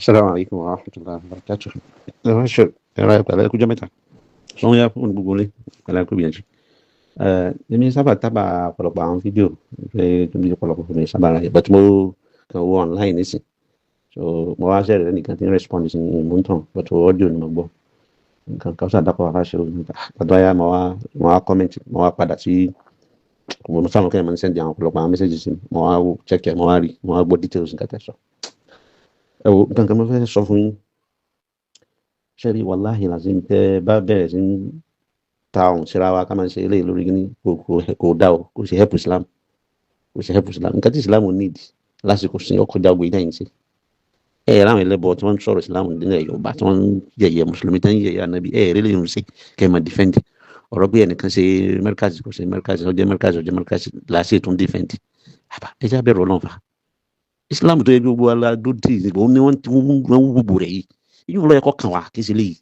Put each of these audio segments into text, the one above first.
السلام عليكم ورحمة الله وبركاته. Rachel, ẹ̀rọ ìpẹ̀lẹ́ ẹkú jọ́ mẹ́ta. Sọ́yà fún gbogbo ilé ìpẹ̀lẹ́ ẹkú gbìyànjú. Èmi sábà tábà ọ̀pọ̀lọpọ̀ àwọn fídíò pé tó bí ọ̀pọ̀lọpọ̀ fún mi sábà ráyè. But mo kàn wo online nísìn. So mo wá ṣẹ̀rẹ̀ lẹ́nìkan tí ń respond sí mo ń tàn. But audio ni mo gbọ́. Nǹkan kan ṣàdápọ̀ Rachel. Àtọ́ ayá mo wá comment, mo wá padà sí mo sáwọn kẹ́yìn máa ń send àwọn ọ̀pọ̀lọpọ̀ àwọn messages sí mi. Mo wá check ẹ̀, mo wá rí, mo wá gbọ́ details nǹkan tẹ̀ sọ. Ẹ wo nǹkan kan mo fẹ́ sọ fún yín. Ṣẹ́rí wàláhì làzim tẹ́ bá bẹ̀rẹ̀ sí ń ta ọ̀hún síra wa ká máa ṣe eléyìí lórí ní kò dá o, kò ṣe help Islam, kò ṣe help Islam. Nǹkan tí Islam need lásìkò sí ọkọ̀ jágbe ìdáyìn sí. Láwọn ẹlẹ́bọ tí wọ́n ń sọ̀rọ̀ Islam nílẹ̀ Yorùbá tí wọ́n ń yẹ̀yẹ́ Mùsùlùmí tí wọ́n ń yẹ̀yẹ́ Ànábì rí lè yùn sí kẹ́ ẹ̀ máa defend. Ọ̀rọ̀ bí ẹnìkan ṣe mẹ́ríkàsì kò ṣe mẹ́ríkàsì ọjọ́ mẹ́ríkàsì láṣẹ tó ń defend. Ẹ já bẹ̀rù Ọlọ́run fa. Islam tó yẹ gbogbo aládùúdì òun ni wọ́n wú gbogbo rẹ̀ yìí. Yóò lọ ẹ̀kọ́ kan wá kí sí léyìí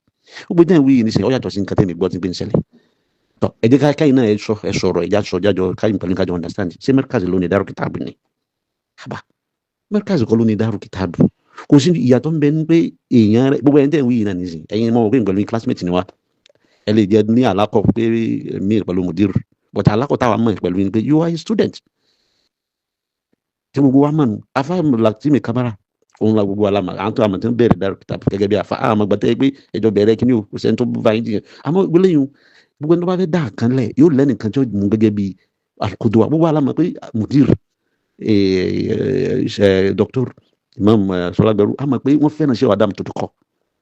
gbogbo jẹ́ ìwé yìí ní sẹ́yìn ó yàtọ̀ sí nǹkan tẹ́mi gbọ́ tí ń gbé ń ṣẹlẹ̀ tọ́ ẹ jẹ́ káyìn náà ẹ sọ̀rọ̀ ẹ̀já sọ jájọ káyìn pẹ̀lú kájọ understand ṣé mẹ́ríkàsì ló ní dárò kìtàbù ni àbá mẹ́ríkàsì kọ́ ló ní dárò kìtàbù kò sí ìyàtọ̀ ń bẹ ní pé èèyàn rẹ gbogbo ẹni tẹ́ ìwé yìí náà nìyí ẹ̀yin mọ̀ pé pẹ̀lú classmate ni wa ẹ lè jẹ́ ní alákọ̀ pé mi pẹ̀lú mudir but alákọ̀ táwa mọ̀ pẹ̀lú ni pé you are a student tí gbogbo wa mọ̀ nù afáàmùlà tí mi kábàrà òun la gbogbo alama àwọn tó àmọ̀ tí ń bẹ̀rẹ̀ dárò kìtàbù gẹ́gẹ́ bí afa àmọ́ gbàtẹ́ pé ẹjọ́ bẹ̀rẹ̀ kí ni o kò sẹ́ni tó bá yín jiyàn àmọ́ gbogbo lẹ́yìn gbogbo ẹni tó bá fẹ́ dá kan lẹ̀ yóò lẹ́nìkan tí ó mú gẹ́gẹ́ bí alkodowa gbogbo alama pé mudir Dr. Imam Sọlágbẹrú àmọ́ pé wọ́n fẹ́ràn ṣé Adam tó kọ́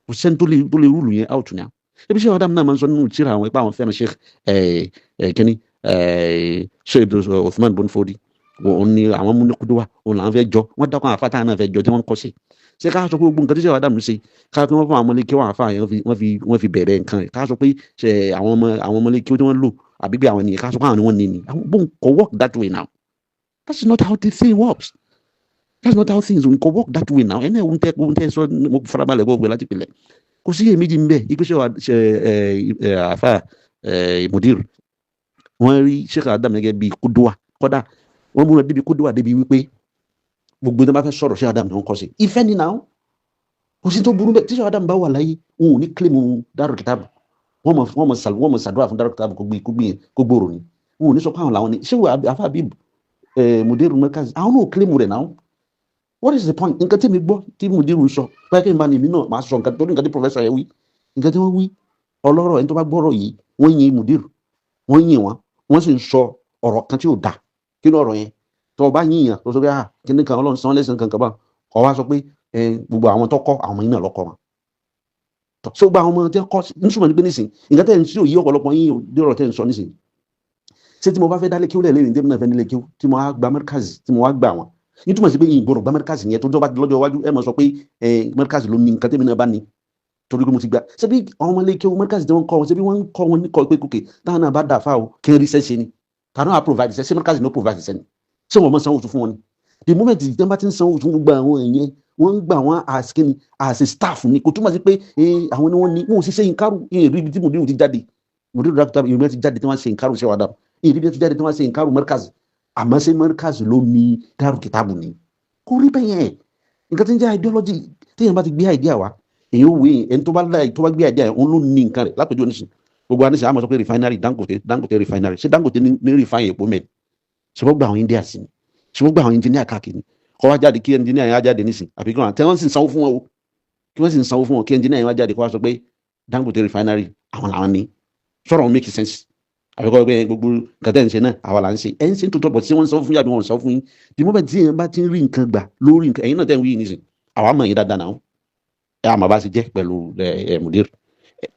kò sẹ́ni tó lè rúlù yẹn out ní à ebi ṣé Adam náà máa ń sọ nínú ìṣirà àwọn ipá àwọn fẹ́ràn ṣe kínní ṣé Uthman bon Fodi òun ni àwọn múnikúdúwà òun làwọn fẹ́ jọ wọ́n dákọ̀ àfáà táwọn náà fẹ́ jọ tí wọ́n ń kọ́ sí ṣé ká sọ pé gbogbo nǹkan tí ṣe Adam ṣe ká pé wọ́n fún àwọn ọmọlẹ́kẹ́ wọn àfáà yẹn wọ́n fi bẹ̀rẹ̀ nǹkan ká sọ pé ṣe àwọn ọmọlẹ́kẹ́ tí wọ́n lò àbí bí àwọn ènìyàn ká sọ pé àwọn ni wọ́n ní ni àwọn bóun kò work that way now that's not how the thing works that's not how things kò work that way now ẹnẹ́ òun tẹ́ sọ mo farabalẹ̀ gbọ́ láti pilẹ̀ kò sí èméjì ń bẹ̀ ipe ṣe àfáà mudir wọ́n rí Sheikh Adam gẹ́gẹ́ bí kúdùwà kọ́dà wọ́n múra débi kúdùwà débi wípé gbogbo ìdá bá fẹ́ sọ̀rọ̀ Sheikh Adam ní wọ́n kọ́ sí ìfẹ́ ni náà kò sí tó burú bẹ́ẹ̀ tí Sheikh Adam bá wà láyé wọn ò ní kílèmù dárò kìtàbù wọ́n mọ̀ sàdúrà fún dárò kìtàbù kó gbòòrò ni wọn ò ní sọ pé àwọn làwọn ni ṣé wọ́n afa Habib mudiru mẹ́kàzì àwọn náà kílèmù rẹ̀ náà what is the point nǹkan tí mi gbọ́ tí mudiru sọ pé kí n bá ní mi náà máa sọ nǹkan tó ní nǹkan tí professor yẹn wí nǹkan tí wọ́n wí ọlọ́rọ̀ ẹni tó bá gbọ́rọ̀ yìí wọ́n yin mudiru wọ́n yin wọ́n sì ń sọ ọ̀rọ̀ kan tí ò dáa kí ló ọ̀rọ̀ yẹn tó o bá yíyan tó sọ pé kí ni kan Ọlọ́run san lẹ́sìn kankan bá ọ wá sọ pé gbogbo àwọn tó kọ́ àwọn yìí náà lọ́kọ́ wọn so gba àwọn ọmọ tí wọ́n kọ́ nísùnmọ̀ ní pé nísìn nǹkan tẹ́ ń sí òye ọ̀pọ̀lọpọ̀ yín dọ̀rọ̀ tẹ́ ń sọ nísìn ṣé tí mo bá fẹ́ dálé kí ó lẹ̀ lẹ́yìn tí mo náà fẹ́ nílé kí ó tí mo wá gba mẹ́ríkàzì tí mo wá gbà wọn nítumọ̀ sí pé yìí gbọ́dọ̀ gba mẹ́ríkàzì yẹn tó jọba lọ́jọ́ iwájú ẹ mọ̀ sọ pé mẹ́ríkàzì ló ní nǹkan tẹ́mi náà bá ní torí pé mo ti gbà ṣé bí àwọn ọmọ ilé kí ó mẹ́ríkàzì tí wọ́n kọ́ wọn ṣé bí wọ́n ń kọ́ wọn ní kọ́ pé kókè táwọn náà bá dà fáwọn kí wọ́n rí sẹ́ṣẹ́ ni tàwọn náà provide ṣe mẹ́ríkàzì ló provide ṣe ni ṣé wọ́n mọ̀ sanwó fún wọn ni the moment tí wọ́n bá ti ń sanwó fún gbogbo àwọn èèyàn wọ́n ń gbà wọ́n as a staff ni kò túmọ̀ sí pé àwọn ni wọ́n ní wọn ò sì ṣe ìkárù ìrírí ibi tí mo ti jáde mo rí dókítà ìrírí ti jáde tí wọ́n ṣe ìkárù ṣe wà dáa ìrírí ti jáde tí wọ́n ṣe ìkárù mẹ́ríkàzì àmọ́ ṣe mẹ́ríkàzì ló ní dárò kìtàbù ni kò rí bẹ́ẹ̀ yẹn nǹkan tí ń jẹ́ ideology téèyàn bá ti gbé idea wa èyàn wé ẹni tó bá gbé idea yẹn òun ló ní nǹkan rẹ̀ lápèjọ nísìn gbogbo àníṣe àmọ́ sọ pé refinery Dangote refinery ṣé Dangote ní refine epo mẹ́rin ṣe wọ́n gba àwọn India sí ni ṣe wọ́n gba àwọn engineer káàkiri kọ́ wá jáde kí engineer yẹn á jáde nísìn àfi kí wọ́n sì sanwó fún wọn o kí wọ́n sì sanwó fún wọn kí engineer yẹn wá jáde kó wá sọ pé Dangote refinery àwọn làwọn ní sọ̀rọ̀ wọn make sense àfi kọ́ pé gbogbo nǹkan tẹ́ ń ṣe náà àwa là ń ṣe ẹ̀ ń ṣe tó tọ́ bọ̀ sí wọ́n sanwó fún yàbí wọn sanwó fún yín the moment tí èèyàn bá ti ń rí nǹkan gbà lórí nǹkan ẹ̀yin náà tẹ́ ń wí nísìn àwa mọ̀ yín dáadáa náà ẹ̀ àmọ́ bá ṣe jẹ́ pẹ̀lú mudir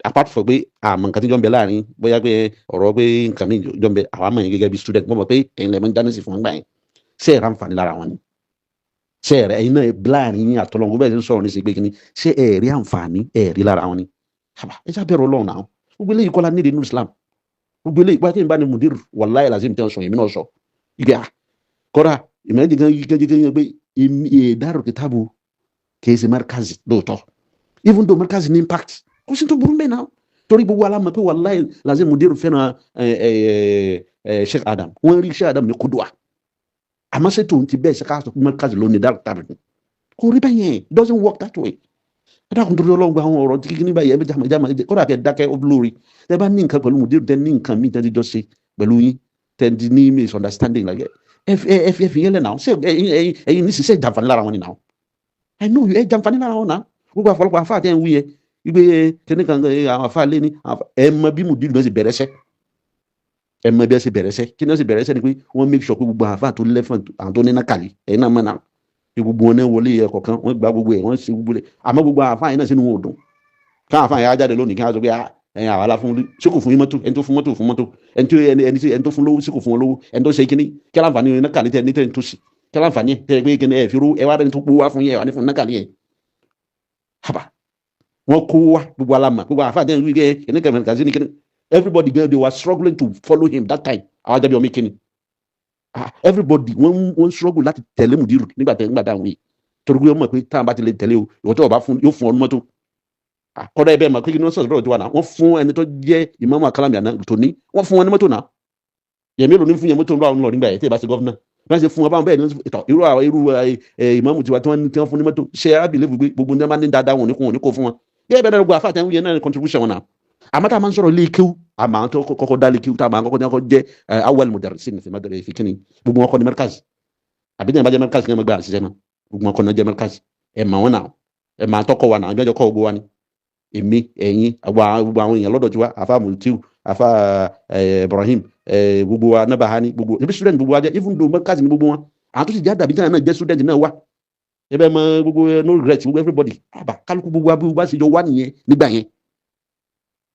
apart from pé àmọ́ nǹkan tí jọ ń bẹ láàrin bóyá pé ọ̀rọ̀ pé nǹkan mi jọ ń bẹ àwa mọ̀ yín gẹ́gẹ́ bí student mọ̀ pé ẹ̀yin lẹ́mọ̀ ń dáná sí fún wọn gbà yẹn ṣé ẹ̀rọ àǹfààní lára wọn ni ṣé ẹ̀rọ ẹ̀yin náà láàrin yín àtọ́lọ́ gbogbo ẹ̀ ń sọ̀rọ̀ ní sí pé kí ni ṣé ẹ̀rí àǹfààní ẹ̀rí lára wọn ni ẹ já bẹ̀rù Ọlọ́run náà gbogbo eléyìí kọ́lá nídìí nínú Islam gbogbo eléyìí pàtó ìbá ni mudir wàláyé làzim tẹ́ ń sọ èmi náà sọ ìgbà kọ́ra ìmọ̀lẹ́jì kan yíkan pé dárò kìtàbù kìí ṣe mẹ́ríkàzì lóòótọ́ even though mẹ́ríkàzì ní impact kò sí tó burú bẹ́ẹ̀ náà torí gbogbo alámọ̀ pé wàláyé làzim mudir fẹ́ràn Sheikh Adam wọ́n rí Sheikh Adam ní kúdùá àmọ́ ṣe tòun ti bẹ́ẹ̀ ṣe ká sọ pé mẹ́ríkàzì ló ní dárò kìtàbù kò rí bẹ́ẹ̀ yẹn it doesn't work that way ẹ dákun torí Ọlọ́run gba àwọn ọ̀rọ̀ tí kíní báyìí ẹbí jàmà kódà kẹ dákẹ́ ó lórí tẹ bá ní nǹkan pẹ̀lú mùdírù tẹ ní nǹkan míì tẹ ti jọ ṣe pẹ̀lú yín tẹ ti ní misunderstanding like ẹ fi yẹn lẹ náà ṣe ẹyin ní sísẹ jàǹfààní lára wọn ni náà I know ẹ jàǹfààní lára wọn náà gbogbo àfọlọpọ àfa àti ẹ ń wí yẹ wípé kíní kan àwọn àfa lé ní ẹ mọ bí mùdírù náà sì bẹ̀rẹ̀ ṣẹ́ ẹ mọ bí ẹ sì bẹ̀rẹ̀ ṣẹ́ kí ni ó sì bẹ̀rẹ̀ ṣẹ́ ni pé wọ́n make sure pé gbogbo àfa tó lẹ́fọ̀n àwọn tó ní nákàlí ẹ̀yin náà mọ̀ náà gbogbo wọn náà wọlé ẹ̀kọ́ kan wọ́n gba gbogbo ẹ̀ wọ́n ṣe gbogbo rẹ̀ àmọ́ gbogbo àfa yẹn náà sínú wọn ò dùn káwọn àfa yẹn á jáde lónìí kí wọ́n sọ pé ẹ̀yin àwa la fún ṣé kò fún yín mọ́tò ẹni tó fún mọ́tò fún mọ́tò ẹni tó fún lówó ṣé kò fún wọn lówó ẹni tó ṣe kíní kí aláǹfààní yẹn nákàlí tẹ ní tẹ ní tó sì kí aláǹfààní tẹ pé kíní ẹ fi rú ẹ wá rẹni tó kó wá fún yẹn wà ní fún nákàlí yẹn haba wọn kó wá gbogbo alama gbogbo àfa àti ẹni kíní kẹfẹ kàzí ní kíní everybody they were struggling to follow him that time àwọn ajábí ọmọ kíní everybody wọ́n struggle láti tẹ̀lé mùdírù nígbà táwọn yìí torí pé wọ́n mọ̀ pé táwọn bá ti lè tẹ̀lé o ìwọ́n tó wọ́n bá fún yóò fún ọ ní mọ́tò kọ́dà ẹbẹ̀ mọ̀ pé kí ni wọ́n sọ̀rọ̀ lọ́wọ́ tó wà náà wọ́n fún ẹni tó jẹ́ ìmáàmù àkàlàmì àná tòní wọ́n fún wọn ní mọ́tò náà yẹ̀mí ló ní fún yẹn mọ́tò lọ́wọ́ nígbà yẹn tí ì bá ṣe gọ́fúnà wọ́n ṣe fún wọn báwọn bẹ́ẹ̀ ní irú ìmáàmù tiwa tí wọ́n fún ní mọ́tò ṣe arábìlẹ̀ gbogbo ní wọ́n ní dáadáa wọn ní kó fún wọn yẹ́ bẹ́ẹ̀ náà gbogbo àfáà tẹ́wọ́n yẹn náà contribution wọn náà àmọ́ tá a máa ń sọ̀rọ̀ lé kéwú àmọ́ àwọn tó kọ́kọ́ dá lé kéwú tá a máa ń kọ́kọ́ jẹ́ awal mudarrisin fi kíni gbogbo wọn kọ́ ní mẹ́ríkàsì àbí ní ẹ̀ bá jẹ́ mẹ́ríkàsì ní ẹ̀ máa gbà àṣìṣe náà gbogbo wọn kọ́ ní jẹ́ mẹ́ríkàsì ẹ̀ mà wọn náà ẹ̀ máa tọ́kọ̀ wa náà àjọjọ́ kọ́ gbogbo wa ni èmi ẹ̀yin gbogbo àwọn èèyàn lọ́dọ̀ tiwa afa Mutiu afa Ibrahim gbogbo wa Nabahani gbogbo ebi student gbogbo wa jẹ́ even though mẹ́ríkàsì ní gbogbo wọn àwọn tó ti já dàbí náà jẹ́ student náà wá ẹ bẹ́ẹ̀ mọ gbogbo no regret gbogbo everybody àbá kálukú gbogbo abúlé wa sì jọ wá nìyẹn nígbà yẹn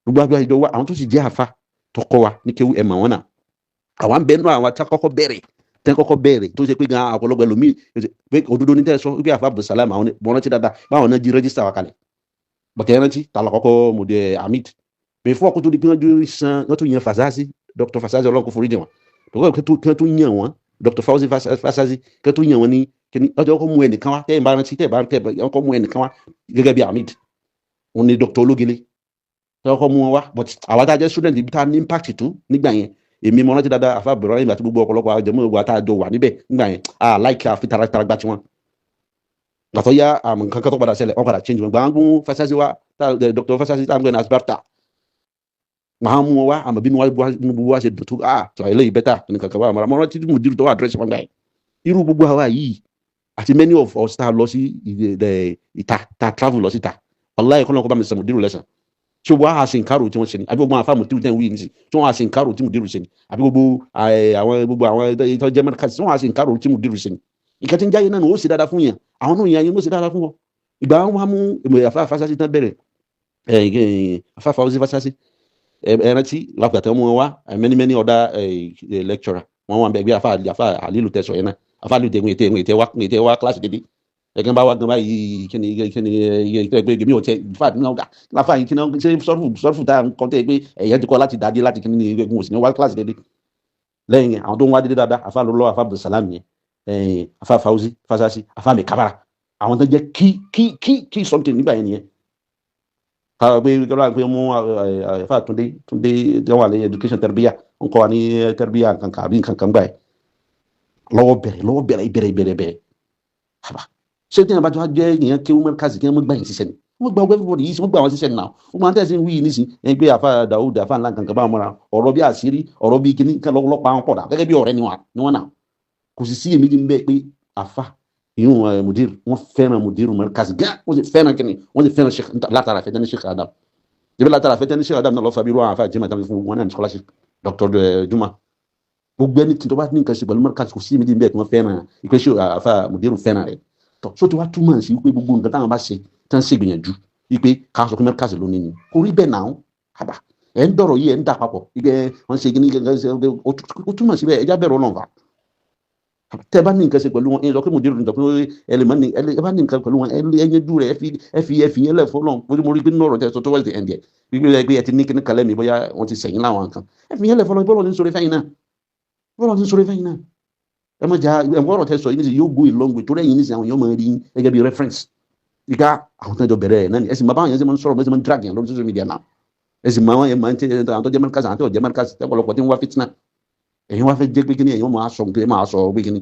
gbogbo abúlé ìjọ wa àwọn tó sì jẹ́ àfa tọkọ wa ní kéwú ẹ̀ mà wọn náà àwọn bẹ́ẹ̀ náà àwọn atakọ́kọ́ bẹ̀rẹ̀ tẹ́kọ́kọ́ bẹ̀rẹ̀ tó ṣe pé gan àpọ̀lọpọ̀ ẹlòmíì pé òdodo ní tẹ́ sọ wípé àfa Abdulsalam àwọn bọ́nrántí dáadáa báwọn náà jí rẹ́jísítà wa kalẹ̀ bọ̀tẹ́ rántí tààlà kọ́kọ́ mọ̀dé Hamid before kó tó di pé wọ́n tó yan Fasasi Dr. Fasasi ọlọ́kùn forí jẹ wọn kí wọ́n tó yan wọn Dr. Fawzi Fasasi kí wọ́n tó yan wọn ní kíní ọjọ́ kọ́ mú ẹnìkan wá tẹ́yìn bá rántí tẹ́yìn bá kọ́ mú ẹnìkan wá gẹ́gẹ́ bí Hamid òun ni Dr. Ológele tẹ́yìn kọ́ mú wọn wá but àwọn tá a jẹ́ student ibi tá a ní impact tó nígbà yẹn èmi mọ rántí dáadáa àfa Ibrahim àti gbogbo ọ̀pọ̀lọpọ̀ àjẹmọ́ ìwà tá a jọ wà níbẹ̀ nígbà yẹn láìka àfi taratara gbá tiwọn gbàtọ́ yá nǹkan kan tó padà ṣẹlẹ̀ wọ́n padà change wọn gbàngún Fasasi wa Dr. Fasasi tá a ń gbé ní asbarta màá mú wọn wá àmọ́ bí mo wá ṣe dùn tó tọ́ eléyìí bẹ́tà nǹkan kan wà mọ́ rántí mùdírù tó wà àdírẹ́sì wọn gbà yẹn irú gbogbo àwa yìí àti many of us tá a lọ sí ìta tá a travel lọ sí ìta wàláhì kọ́ lọ́kọ́ bá mi sọ mùdírù lẹ́sàn tí wọ́n á ṣe nkárò tí wọ́n ṣe ni àbí gbogbo àwọn afáàmù tí wọ́n wí ní sí tí wọ́n á ṣe nkárò tí mùdírù ṣe ni àbí gbogbo àwọn ìtọ́ jẹ́ mẹ́ríkà tí wọ́n á ṣe nkárò tí mùdírù ṣe ni ìkàtí ń jáyé náà ó ṣe dáadáa fún yàn àwọn náà yàn yín ló ṣe dáadáa fún wọn ìgbà wọn mú àfa Fasasi tán bẹ̀rẹ̀ àfa Fawzi Fasasi ẹrántí lápẹtẹ wọn wá many other lecturer wọn wà bẹgbẹ àfa Alilu tẹsọ yẹn náà àfa Alilu tẹ wọn ètè wá kíláàsì dédé ẹgbẹ́ bá wá gan báyìí kíni ẹgbẹ́ mi ò tẹ fat náà gà láfa yìí kíni ṣe sọ́ọ̀fù tá à ń kọ́ tẹ́ pé ẹ̀yẹ́ ti kọ́ láti dádé láti kíni ní ẹgbẹ́ òsì ní wá kíláàsì dédé lẹ́yìn àwọn tó ń wá dédé dáadáa àfa lọ́lọ́ àfa Abdulsalam yẹn àfa Fawzi Fasasi àfa mi Kabara àwọn tó jẹ́ kí something nígbà yẹn nìyẹn káwọn pé kọ́lá pé mú àfa Túndé tí wọ́n wà lẹ́yìn education tẹ̀rbíyà ń kọ́ wa ní tẹ̀rbíyà kankan àbí kankan gbà yẹn lọ́wọ́ bẹ̀rẹ̀ ṣé tí wọn bá tó wá jẹ́ ìyẹn kí wọ́n kásì kí wọ́n gbà yín ṣiṣẹ́ ni wọ́n gba everybody yìí wọ́n gba àwọn ṣiṣẹ́ náà wọ́n máa ń tẹ̀sí wíyì nísìn ẹgbẹ́ àfa Dawud àfa ńlá kankan bá wọn mọ́ra ọ̀rọ̀ bí àṣírí ọ̀rọ̀ bí kíní kan lọ́pàá wọn pọ̀dà gẹ́gẹ́ bí ọ̀rẹ́ ni wọn náà kò sì sí èmi bẹ́ẹ̀ pé àfa ìyún Mudir wọ́n fẹ́ràn Mudir mọ́ kásì gán wọ́n sì fẹ́ràn kíní wọ́n sì fẹ́ràn látara fẹ́tẹ́ ní Sheikh Adam ibi látara fẹ́tẹ́ ní Sheikh Adam náà lọ́fà bí irú àwọn àfa jẹ́mọ̀ tàbí fún wọn náà ní scholarship Dr. Juma gbogbo ẹni tí tó bá ní nǹkan ṣe pẹ̀lú mọ́ríkàsì kò sí èmi bẹ́ẹ̀ tí wọ́n fẹ́ràn ìpèsè àfa Mudir fẹ́ràn rẹ̀ tọ so ti wá túmọ̀ sí wípé gbogbo nǹkan táwọn bá ṣe tí wọ́n ṣe gbìyànjú wípé ká sọ pé mẹ́ríkàsì lónìí ni kò rí bẹ́ẹ̀ náà àbá ẹ̀ ń dọ̀rọ̀ yìí ẹ̀ ń dà papọ̀ wípé wọ́n ṣe kíní ó túmọ̀ sí bẹ́ẹ̀ ẹja bẹ̀rẹ̀ ọlọ́nfà tẹ́ bá ní nǹkan ṣe pẹ̀lú wọn ẹ̀ sọ pé Mudir nìkan pé ẹ bá ní nǹkan pẹ̀lú wọn ẹ yanjú rẹ̀ ẹ fi yẹn lẹ̀ fọlọ́n pé mo rí pé nínú ọ̀rọ̀ tẹ́ sọ tó wẹ́lẹ̀ tẹ̀ ẹ̀ ń jẹ́ wípé ẹ ti ní kíní kalẹ́ mi bóyá wọ́n ti sẹ̀yìn láwọn nǹkan ẹ fi yẹn lẹ̀ fọlọ́n bọ́lọ̀ ní sọ̀rọ̀ fẹ́yìn náà ẹ má jà ẹ̀wọ́n ọ̀rọ̀ tẹ́ sọ yìí nísìnyí yóò go a long way torí ẹ̀yin nísìnyí àwọn yóò máa rí gẹ́gẹ́ bí reference ìgbà àwọn tó ń jọ bẹ̀rẹ̀ ẹ̀ náà ni ẹ̀sìn bàbá àwọn yẹn ṣe máa ń sọ̀rọ̀ bẹ́ẹ̀ ṣe máa ń drag yẹn lórí social media náà ẹ̀sìn máa ń máa ń tẹ́ àwọn tó jẹ́ mẹ́ríkàsì àwọn tó jẹ́ mẹ́ríkàsì tẹ́pọ̀lọpọ̀ tí ń wá fitna ẹ̀yin wá fẹ́ jẹ́ pé kíní ẹ̀yin máa sọ pé máa sọ pé kíní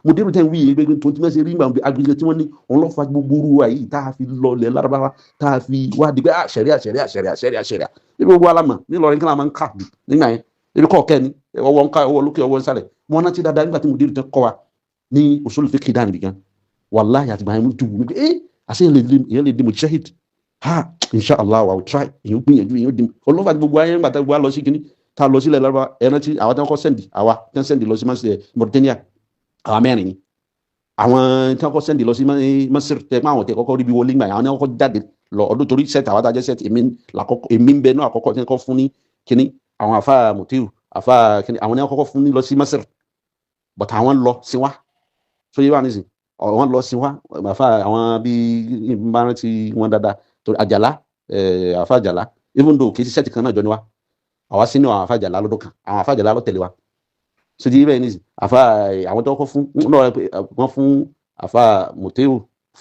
mo dérò tẹ́ ń wí yìí pé tó ti mẹ́sẹ̀ rí ìgbà agbègbè tí wọ́n ní òun lọ́ fa gbogbo orú wa yìí tá a fi lọlẹ̀ lárúbáwá tá a fi wá di pé ṣẹ̀ríà ibi gbogbo alamọ̀ nílọrin kí la máa ń kà nígbà yẹn ibi kọ̀ọ̀kẹ́ ni ọwọ́ ń ká ọwọ́ lókè ọwọ́ ń sálẹ̀ wọn náà ti dáadáa nígbà tí mo dérò tẹ́ kọ́ wa ní usul fiqh dáa nìkan wàláhì àtìgbà yẹn mo dùn mí pé àṣẹ èèyàn lè di mujtahid inshallah wa will try èèyàn gbìyànjú èèyàn di olófà gbogbo ayé ńgbà tá a lọ sí kíní tá a lọ sílẹ̀ lárúbáwá ẹran tí àwọn tí wọ́n kọ́ sẹ́ndì àwa tí wọ́n sẹ́ndì lọ sí Mauritania àwọn mẹ́rin ni àwọn tí wọ́n kọ́ sẹ́ndì lọ sí Masir tẹ́ máa wọ̀n tẹ́ kọ́kọ́ rí bí wọlé gbà yẹn àwọn tí wọ́n kọ́ jáde lọ ọdún torí sẹ́ẹ̀tì àwọn adájẹ́ sẹ́ẹ̀tì èmi ń bẹ náà àkọ́kọ́ tí wọ́n kọ́ fún ní kíní àwọn àfa Mutiu àfa kíní àwọn tí wọ́n kọ́kọ́ fún ní lọ sí Masir but àwọn lọ sí wa so yé wa nísìn àwọn lọ sí wa àfa àwọn bíi ìbára ti wọn dáadáa torí Àjàlá àfa Àjàlá even though kì í sẹ́ẹ̀tì kan náà jọ ni wa àwa sí ní àwọn àfa Àjàlá lọ́dún kan àwọn àfa Àjàlá ló tẹ̀lé wa so di bẹ́ẹ̀ nísìn àfa àwọn tó kọ́ fún wọn fún àfa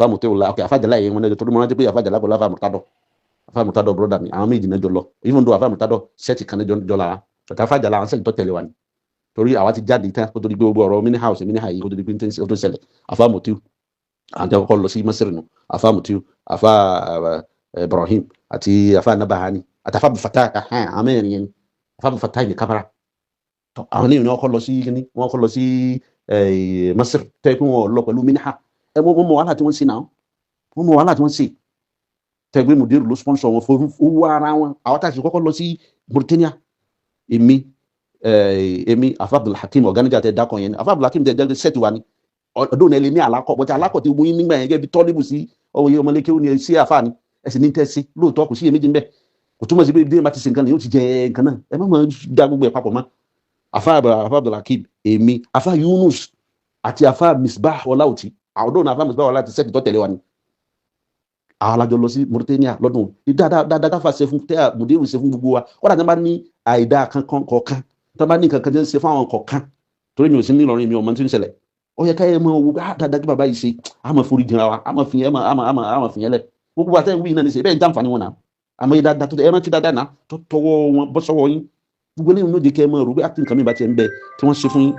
Mutiu la ok àfa Àjàlá yẹn wọn náà torí mo rántí pé àfa Àjàlá pẹ̀lú àfa Murtado brother mi àwọn méjì náà jọ lọ even though àfa Murtado sẹ́ẹ̀tì kan náà jọ lára but àfa Àjàlá àwọn sẹ́ẹ̀tì tó tẹ̀lé wa ni torí àwa ti jáde tán kó tó di pé gbogbo ọ̀rọ̀ mini house yìí kó tó di pé ó tó ṣẹlẹ̀ àfa Mutiu àwọn tí wọ́n kọ́ lọ sí Masir nù àfa Mutiu àfa Ibrahim àti àfa Nabahani àti àfa Abdulfatah àwọn mẹ́rin yẹn àfa Abdulfatah ní kábàrà àwọn ní ìrìn ọkọ̀ lọ sí kíní wọ́n kọ́ lọ sí Masir tẹ́ pé wọ́n lọ pẹ̀lú miniha wọ́n mọ wàhálà tí wọ́n ṣe náà wọ́n mọ wàhálà tí wọ́n ṣe tẹ́ pé mùdírù ló sponsor wọn fún owó ara wọn àwọn táàkì kọ́kọ́ lọ sí Mauritania èmi àfa Abdulhakeem ọ̀gánijà tẹ dákọ̀ yẹn àfa Abdulhakeem tẹ jẹ́ sẹ́ẹ̀tì wa ni ọdún náà lè ní àlákọ̀ bọ́tí àlákọ̀ tí wọ́n nígbà yẹn gẹ́gẹ́ bí tọ́líbù sí ọmọléke ó ní sí àfa ni ẹ̀sìn ní tẹ́sí lóòótọ́ kò sí iyèméjì ń bẹ kò túmọ̀ sí pé bí ẹ bá ti ṣe nǹkan ni yóò ti jẹ nǹkan náà ẹ má máa dá gbogbo ẹ̀ papọ̀ mọ́ àfa Abdulhakeem èmi àfa Yunus àti àfa Misbah Ọláòtí ọdún náà àfa Misbah Ọláòtí sẹ́ẹ̀tì tó tẹ̀lé wa ni àwọn alájọ lọ sí Mauritania lọ́dún dáadáa káfà ṣe fún tẹ́ àmùdéwì ṣe fún gbogbo wa wọ́n dàgbà bá ní àìdá kankan kọ̀ọ̀kan tó bá ní kankan jẹ́ ń ṣe fún àwọn kọ̀ọ̀kan torí mi ò sí ní Ìlọrin mi ò mọ tí ń ṣẹlẹ̀ ó yẹ káyọ̀ mọ owó dáadáa kí bàbá yìí ṣe àmọ̀ forí jìnra wa àmọ̀ fìyẹn lẹ̀ gbogbo wa tẹ́ ń wí náà ní ṣe bẹ́ẹ̀ ń jàǹfààní wọn náà àmọ́ yìí dáadáa tó ẹ rántí dáadáa náà tó tọwọ́ wọn bọ́ sọ́wọ́ yín gbogbo eléyìí ló di kẹ́ ẹ mọ̀ rò pé àti nǹkan mi bá ti ń bẹ tí wọ́n ṣe fún yín